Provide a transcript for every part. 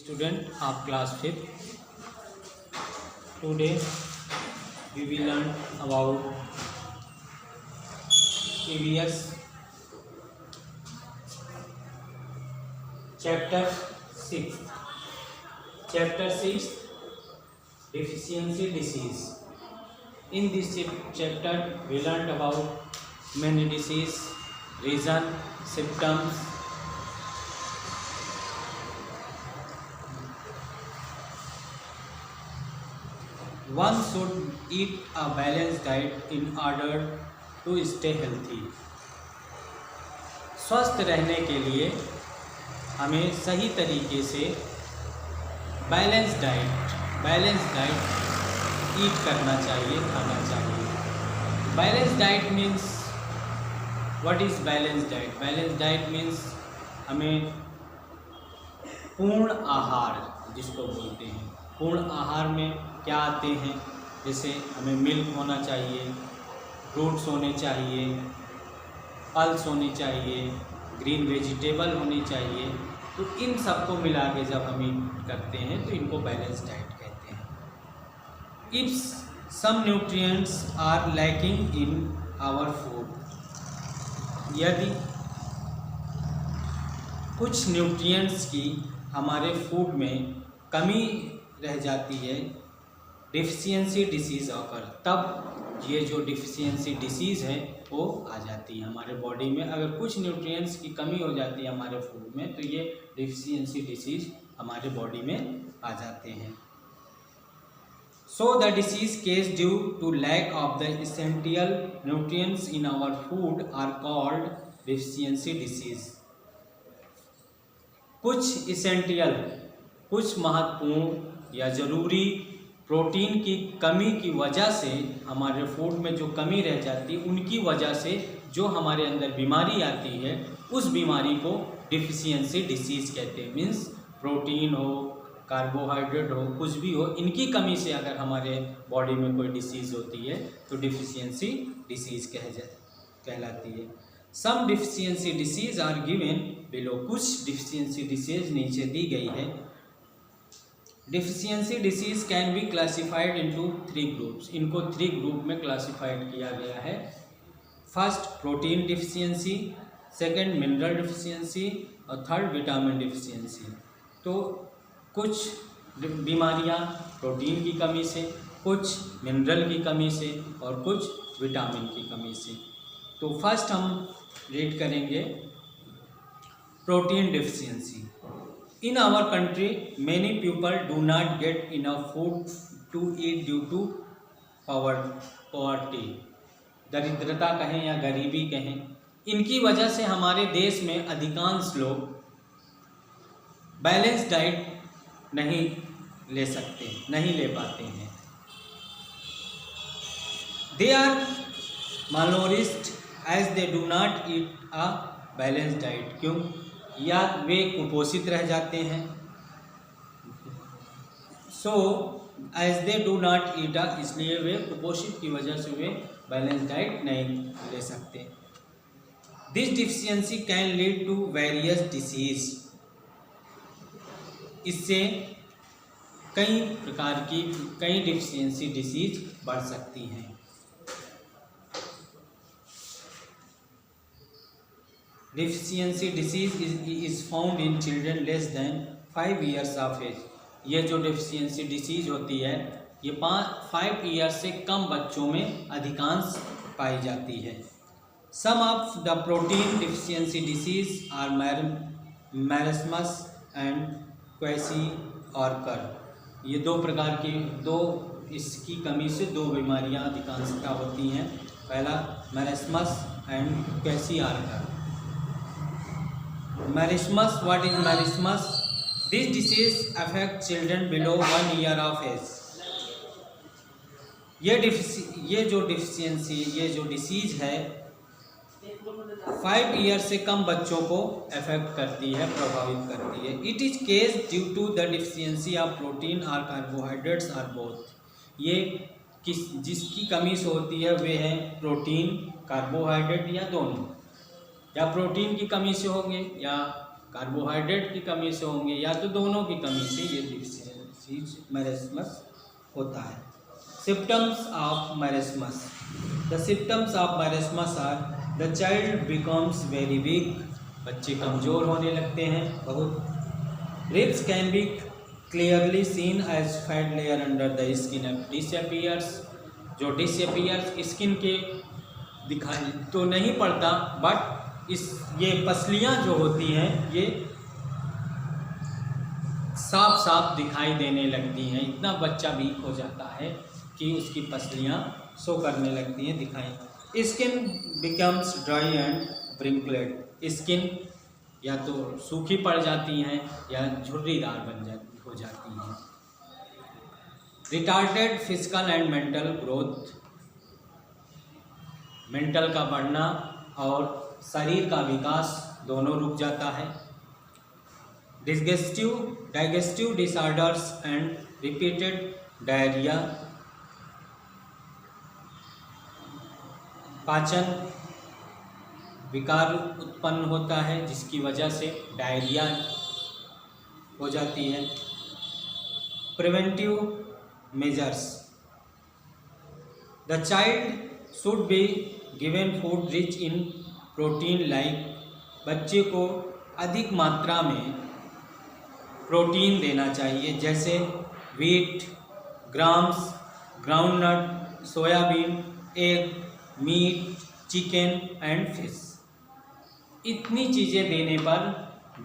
Student of class 5th. Today we will learn about EVS chapter 6. Chapter 6, deficiency disease. In this chapter we learned about many disease, reason, symptoms. One should eat a balanced diet in order to stay healthy. स्वस्थ रहने के लिए हमें सही तरीके से balance diet ईट करना चाहिए, खाना चाहिए। Balance diet means what is balance diet? Balance diet means हमें पूर्ण आहार जिसको बोलते हैं। पूर्ण आहार में क्या आते हैं? जैसे हमें मिल्क होना चाहिए, फ्रूट्स होने चाहिए, फल्स होने चाहिए, ग्रीन वेजिटेबल होनी चाहिए। तो इन सबको मिला के जब हम ईट करते हैं तो इनको बैलेंस डाइट कहते हैं। If some nutrients are lacking in our food, यदि कुछ न्यूट्रिएंट्स की हमारे फूड में कमी रह जाती है, डिफिशियंसी डिसीज़ ऑकर, तब ये जो डिफिशियंसी डिसीज़ है वो आ जाती है हमारे बॉडी में। अगर कुछ न्यूट्रिएंट्स की कमी हो जाती है हमारे फूड में तो ये डिफिशियंसी डिसीज़ हमारे बॉडी में आ जाते हैं। So the disease caused due to lack of the essential nutrients in our food are called deficiency disease. कुछ एसेंशियल, कुछ महत्वपूर्ण या ज़रूरी प्रोटीन की कमी की वजह से हमारे फूड में जो कमी रह जाती है उनकी वजह से जो हमारे अंदर बीमारी आती है उस बीमारी को डिफिशियंसी डिसीज़ कहते हैं। मीन्स प्रोटीन हो, कार्बोहाइड्रेट हो, कुछ भी हो, इनकी कमी से अगर हमारे बॉडी में कोई डिसीज़ होती है तो डिफिशियंसी डिसीज़ कहलाती है। Some deficiency disease are given below. कुछ डिफिशियंसी डिसीज़ नीचे दी गई है। Deficiency disease can be classified into 3 groups. इनको 3 ग्रुप में क्लासिफाइड किया गया है। First protein deficiency, second mineral deficiency और थर्ड विटामिन डिफिशियंसी। तो कुछ बीमारियां प्रोटीन की कमी से, कुछ मिनरल की कमी से और कुछ विटामिन की कमी से। तो फर्स्ट हम रीड करेंगे protein deficiency. In our country, many people do not get enough food to eat due to poverty. दरिद्रता कहें या गरीबी कहें, इनकी वजह से हमारे देश में अधिकांश लोग बैलेंस डाइट नहीं ले सकते, नहीं ले पाते हैं। They are malnourished as they do not eat a balanced diet. क्यों? या वे कुपोषित रह जाते हैं। So as they do not eat, इसलिए वे कुपोषित की वजह से वे बैलेंस डाइट नहीं ले सकते। This deficiency can lead to various disease. इससे कई प्रकार की कई डिफिशियंसी डिसीज बढ़ सकती हैं। Deficiency disease is found in children less than 5 years of age. ये जो डिफिशियंसी डिसीज होती है ये 5 years से कम बच्चों में अधिकांश पाई जाती है। Some of the protein deficiency disease are marasmus and kwashiorkor. ये 2 प्रकार की, इसकी कमी से 2 बीमारियां अधिकांशता होती हैं। पहला मैरस्मस and क्वेसिऑर्कर। Marasmus, what is marasmus? This disease affects children below 1 year of age. ये जो डिफिशियंसी, ये जो डिसीज है 5 year से कम बच्चों को अफेक्ट करती है, प्रभावित करती है। It is caused due to the deficiency of protein और कार्बोहाइड्रेट्स आर बोथ। ये जिसकी कमी से होती है वे हैं प्रोटीन, कार्बोहाइड्रेट या दोनों। या प्रोटीन की कमी से होंगे या कार्बोहाइड्रेट की कमी से होंगे या तो दोनों की कमी से ये डिसीज मैरेस्मस होता है। Symptoms of marasmus. The symptoms of marasmus are the child becomes very weak, बच्चे कमज़ोर होने लगते हैं बहुत। Ribs can be clearly seen as fat layer under the skin disappears, जो डिसअपीयर्स स्किन के दिखाई तो नहीं पड़ता बट ये पसलियाँ जो होती हैं ये साफ साफ दिखाई देने लगती हैं। इतना बच्चा वीक हो जाता है कि उसकी पसलियाँ शो करने लगती हैं, दिखाई। Skin becomes dry and wrinkled, skin या तो सूखी पड़ जाती हैं या झुर्रीदार हो जाती हैं। Retarded physical and mental growth, mental का बढ़ना और शरीर का विकास दोनों रुक जाता है। Digestive disorders and repeated diarrhoea, पाचन विकार उत्पन्न होता है जिसकी वजह से डायरिया हो जाती है। Preventive measures, the child should be given food rich in protein like, बच्चे को अधिक मात्रा में प्रोटीन देना चाहिए जैसे wheat, grams, groundnut, soybean, egg, meat, chicken and fish. इतनी चीज़ें देने पर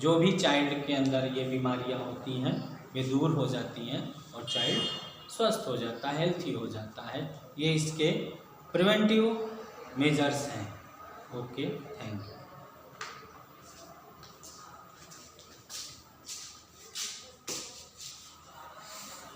जो भी चाइल्ड के अंदर ये बीमारियां होती हैं वे दूर हो जाती हैं और चाइल्ड स्वस्थ हो जाता है, हेल्थी हो जाता है। ये इसके प्रिवेंटिव मेजर्स हैं। Okay, thank you.